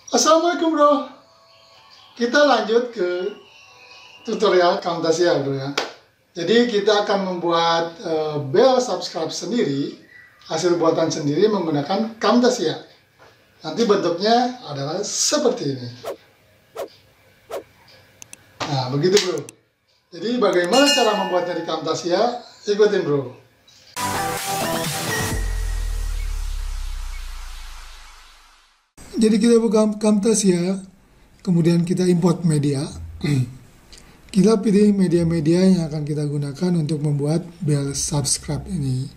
Assalamualaikum bro. Kita lanjut ke tutorial Camtasia bro ya. Jadi kita akan membuat bel subscribe sendiri, hasil buatan sendiri menggunakan Camtasia. Nanti bentuknya adalah seperti ini. Nah begitu bro. Jadi bagaimana cara membuatnya di Camtasia? Ikutin bro. Jadi kita buka Camtasia, kemudian kita import media. Kita pilih media-media yang akan kita gunakan untuk membuat bel subscribe ini.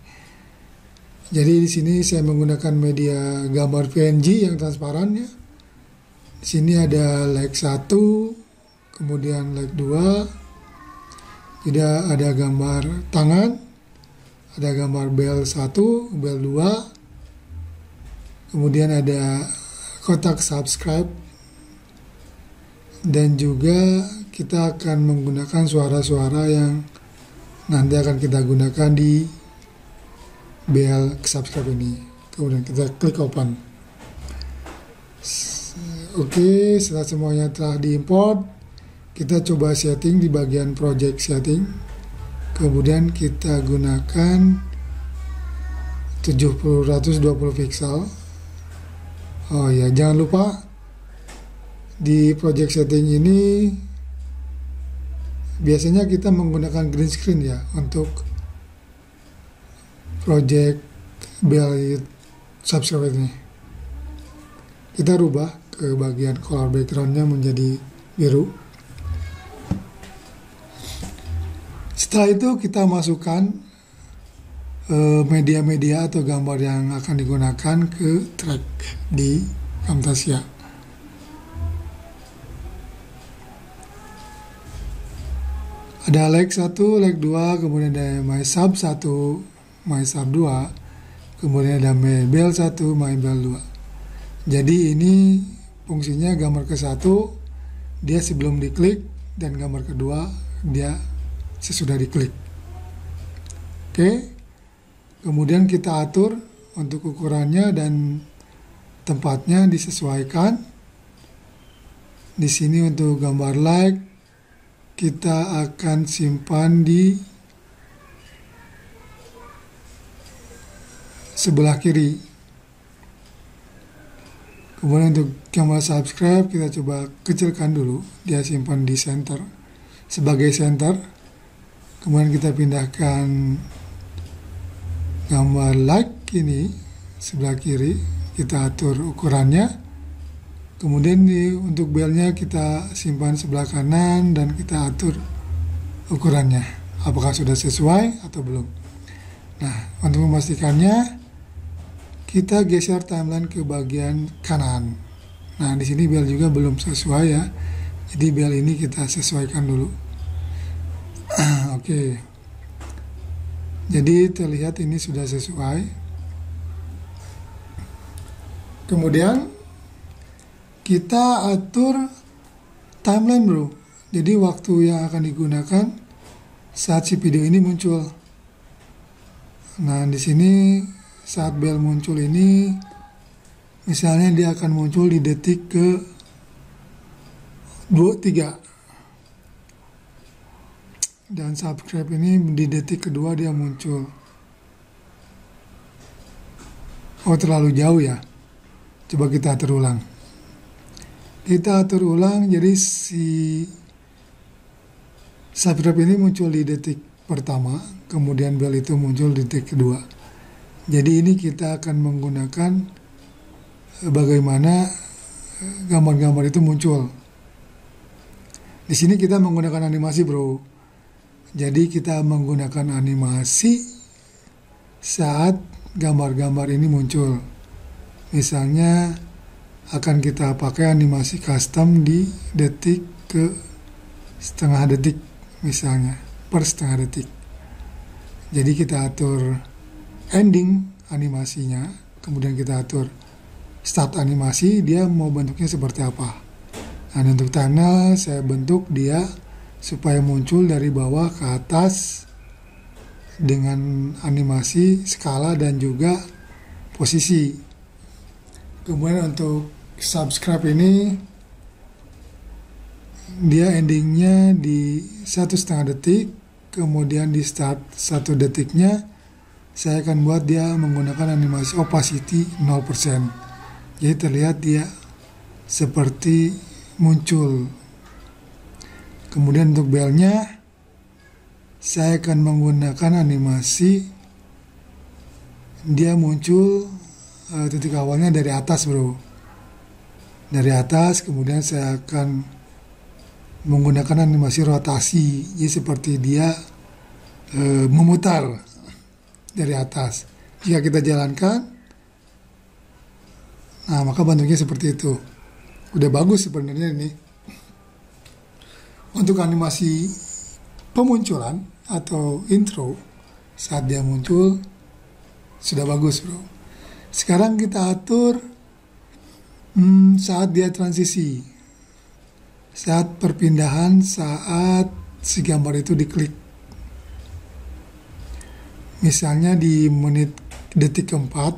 Jadi di sini saya menggunakan media gambar PNG yang transparan ya. Di sini ada like 1, kemudian like 2. Tidak ada gambar tangan, ada gambar bel 1, bel 2. Kemudian ada kotak subscribe, dan juga kita akan menggunakan suara-suara yang nanti akan kita gunakan di bel subscribe ini. Kemudian kita klik open. Oke, setelah semuanya telah diimport, kita coba setting di bagian project setting. Kemudian kita gunakan 120 pixel. Oh ya, jangan lupa di project setting ini biasanya kita menggunakan green screen ya untuk project bel subscribe ini. Kita rubah ke bagian color backgroundnya menjadi biru. Setelah itu kita masukkan media-media atau gambar yang akan digunakan ke track di Camtasia. Ada like 1, like 2, kemudian ada my sub 1, my sub 2, kemudian ada my bel 1, my bel 2. Jadi ini fungsinya gambar ke 1 dia sebelum diklik, dan gambar kedua dia sesudah diklik. Oke. Kemudian kita atur untuk ukurannya dan tempatnya disesuaikan. Di sini untuk gambar like kita akan simpan di sebelah kiri. Kemudian untuk gambar subscribe kita coba kecilkan dulu, dia simpan di center sebagai center. Kemudian kita pindahkan gambar like ini sebelah kiri, kita atur ukurannya. Kemudian untuk belnya kita simpan sebelah kanan dan kita atur ukurannya, apakah sudah sesuai atau belum. Nah, untuk memastikannya kita geser timeline ke bagian kanan. Nah, di sini bel juga belum sesuai ya, jadi bel ini kita sesuaikan dulu. Oke. Jadi terlihat ini sudah sesuai. Kemudian kita atur timeline bro. Jadi waktu yang akan digunakan saat si video ini muncul. Nah di sini saat bel muncul ini, misalnya dia akan muncul di detik ke 23. Dan subscribe ini di detik kedua dia muncul. Oh terlalu jauh ya. Coba kita atur ulang. Kita atur ulang, jadi si subscribe ini muncul di detik pertama, kemudian bel itu muncul di detik kedua. Jadi ini kita akan menggunakan bagaimana gambar-gambar itu muncul. Di sini kita menggunakan animasi bro. Jadi kita menggunakan animasi saat gambar-gambar ini muncul. Misalnya akan kita pakai animasi custom di detik ke setengah detik, misalnya per setengah detik. Jadi kita atur ending animasinya, kemudian kita atur start animasi, dia mau bentuknya seperti apa. Nah untuk thumbnail saya bentuk dia supaya muncul dari bawah ke atas dengan animasi, skala, dan juga posisi. Kemudian untuk subscribe ini dia endingnya di 1,5 detik, kemudian di start 1 detiknya saya akan buat dia menggunakan animasi opacity 0%. Jadi terlihat dia seperti muncul. Kemudian untuk belnya saya akan menggunakan animasi dia muncul titik awalnya dari atas, bro. Dari atas, kemudian saya akan menggunakan animasi rotasi. Jadi seperti dia memutar dari atas. Jika kita jalankan, nah maka bentuknya seperti itu. Udah bagus sebenarnya ini. Untuk animasi pemunculan atau intro saat dia muncul sudah bagus, bro. Sekarang kita atur saat dia transisi, saat perpindahan, saat si gambar itu diklik. Misalnya di detik keempat,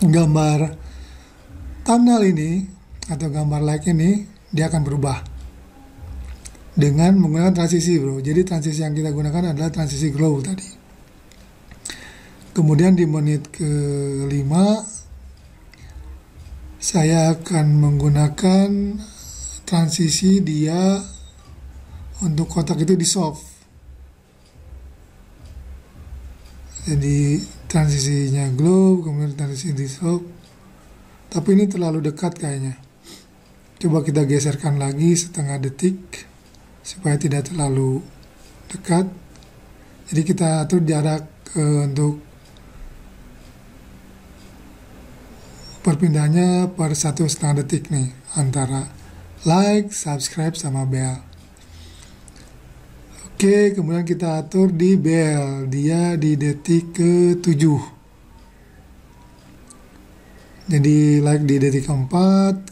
gambar thumbnail ini atau gambar like ini dia akan berubah dengan menggunakan transisi, bro. Jadi transisi yang kita gunakan adalah transisi glow tadi. Kemudian di menit ke-5 saya akan menggunakan transisi dia untuk kotak itu di soft. Jadi transisinya glow, kemudian transisi di soft. Tapi ini terlalu dekat kayaknya. Coba kita geserkan lagi 0,5 detik supaya tidak terlalu dekat. Jadi kita atur jarak untuk perpindahannya per 1,5 detik nih antara like, subscribe, sama bell. Oke, kemudian kita atur di bell, dia di detik ke-7. Jadi like di detik ke-4,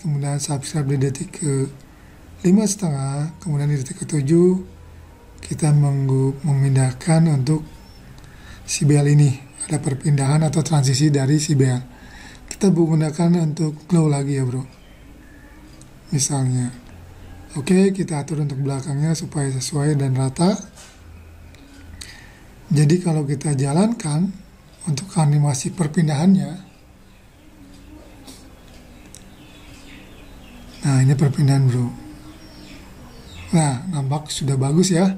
kemudian subscribe di detik ke-5,5, kemudian di detik ke-7 kita memindahkan untuk si bell ini. Ada perpindahan atau transisi dari si bell. Kita menggunakan untuk glow lagi ya, bro. Misalnya, oke, kita atur untuk belakangnya supaya sesuai dan rata. Jadi kalau kita jalankan untuk animasi perpindahannya, nah ini perpindahan, bro. Nah, nampak sudah bagus ya.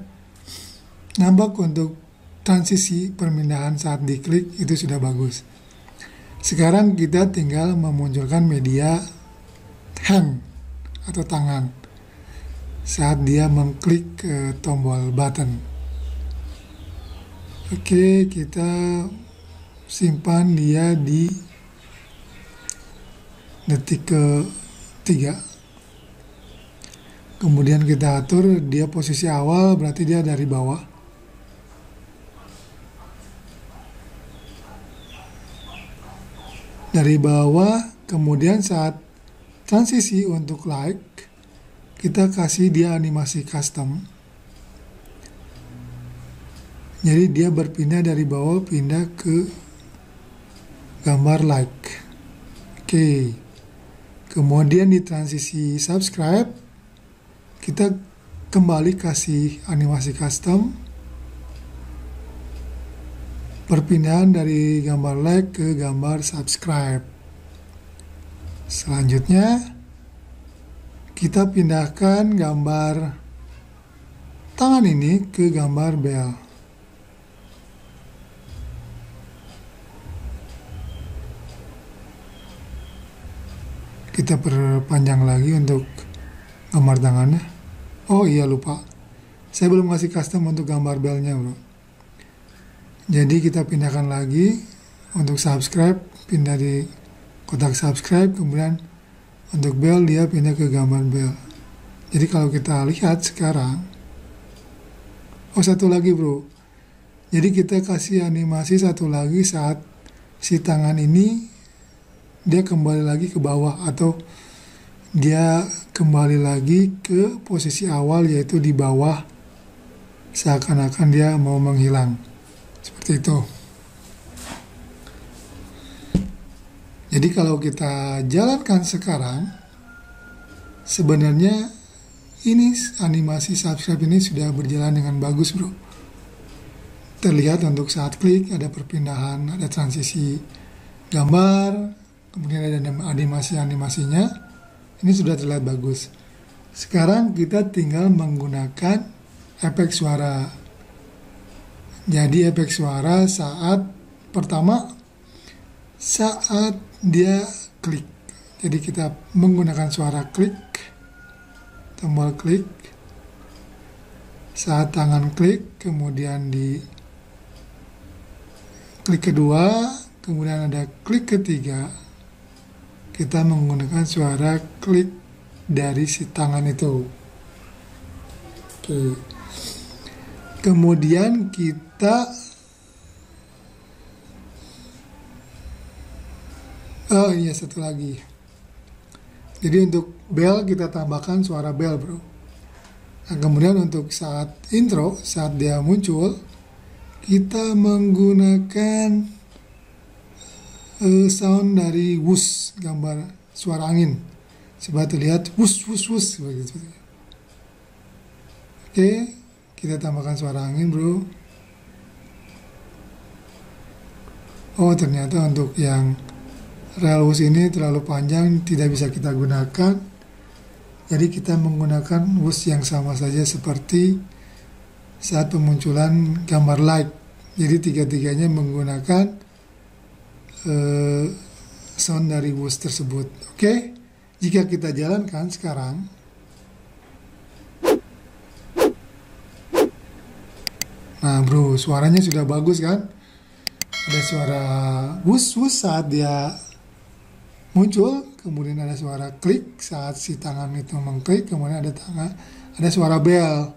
Nampak untuk transisi perpindahan saat diklik itu sudah bagus. Sekarang kita tinggal memunculkan media hand atau tangan saat dia mengklik tombol button. Oke, kita simpan dia di detik ke-3. Kemudian kita atur dia posisi awal, berarti dia dari bawah. Dari bawah, kemudian saat transisi untuk like, kita kasih dia animasi custom. Jadi dia berpindah dari bawah, pindah ke gambar like. Oke. Kemudian di transisi subscribe, kita kembali kasih animasi custom. Perpindahan dari gambar like ke gambar subscribe. Selanjutnya, kita pindahkan gambar tangan ini ke gambar bell. Kita perpanjang lagi untuk gambar tangannya. Oh iya, lupa. Saya belum kasih custom untuk gambar bellnya, bro. Jadi kita pindahkan lagi untuk subscribe, pindah di kotak subscribe, kemudian untuk bell dia pindah ke gambar bell. Jadi kalau kita lihat sekarang, oh satu lagi, bro. Jadi kita kasih animasi satu lagi saat si tangan ini dia kembali lagi ke bawah atau dia kembali lagi ke posisi awal, yaitu di bawah, seakan-akan dia mau menghilang. Seperti itu. Jadi kalau kita jalankan sekarang, sebenarnya ini animasi subscribe ini sudah berjalan dengan bagus, bro. Terlihat untuk saat klik ada perpindahan, ada transisi gambar, kemudian ada animasi-animasinya. Ini sudah terlihat bagus. Sekarang kita tinggal menggunakan efek suara. Jadi efek suara saat pertama saat dia klik. Jadi kita menggunakan suara klik, tombol klik. Saat tangan klik, kemudian di klik kedua, kemudian ada klik ketiga. Kita menggunakan suara klik dari si tangan itu. Oke. Kemudian kita iya satu lagi. Jadi untuk bell kita tambahkan suara bell, bro. Nah, kemudian untuk saat intro, saat dia muncul, kita menggunakan sound dari whoosh, gambar suara angin. Supaya terlihat whoosh whoosh whoosh begitu. Oke, kita tambahkan suara angin, bro. Oh, ternyata untuk yang rel whoosh ini terlalu panjang, tidak bisa kita gunakan. Jadi kita menggunakan whoosh yang sama saja seperti saat pemunculan gambar like. Jadi tiga-tiganya menggunakan sound dari whoosh tersebut. Oke, jika kita jalankan sekarang, nah bro, suaranya sudah bagus kan? Ada suara whoosh whoosh saat dia muncul, kemudian ada suara klik saat si tangan itu mengklik, kemudian ada suara bell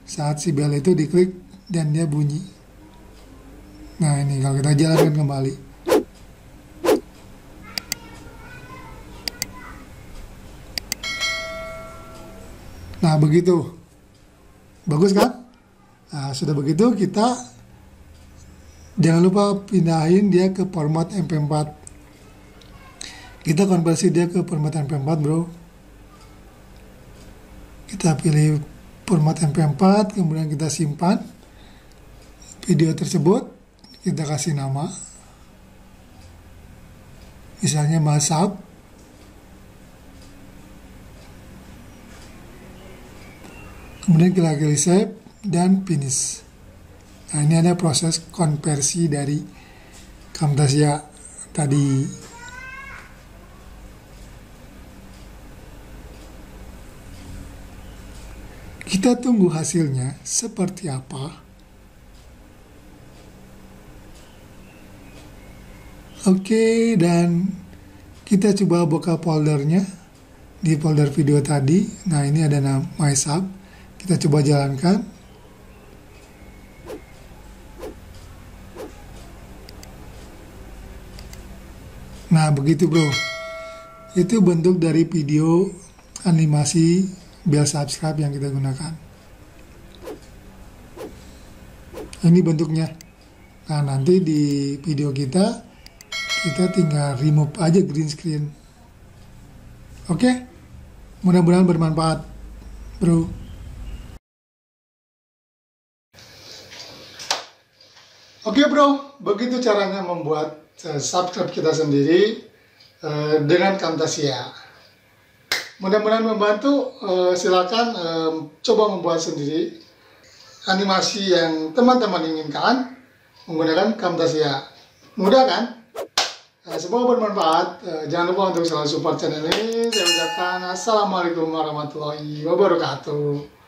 saat si bell itu diklik dan dia bunyi. Nah ini kalau kita jalankan kembali. Nah begitu, bagus kan? Nah sudah begitu kita jangan lupa pindahin dia ke format MP4. Kita konversi dia ke format MP4, bro. Kita pilih format MP4, kemudian kita simpan video tersebut. Kita kasih nama, misalnya Masab. Kemudian kita klik save dan finish. Nah ini ada proses konversi dari Camtasia tadi. Kita tunggu hasilnya seperti apa. Oke, dan kita coba buka foldernya di folder video tadi. Nah ini ada nama MySub. Kita coba jalankan. Nah begitu, bro. Itu bentuk dari video animasi bell subscribe yang kita gunakan. Ini bentuknya. Nah nanti di video kita tinggal remove aja green screen. Oke, mudah-mudahan bermanfaat, bro. Oke, bro, begitu caranya membuat subscribe kita sendiri dengan Camtasia. Mudah-mudahan membantu. Silakan coba membuat sendiri animasi yang teman-teman inginkan menggunakan Camtasia. Mudah kan? Semoga bermanfaat. Jangan lupa untuk selalu support channel ini. Saya ucapkan assalamualaikum warahmatullahi wabarakatuh.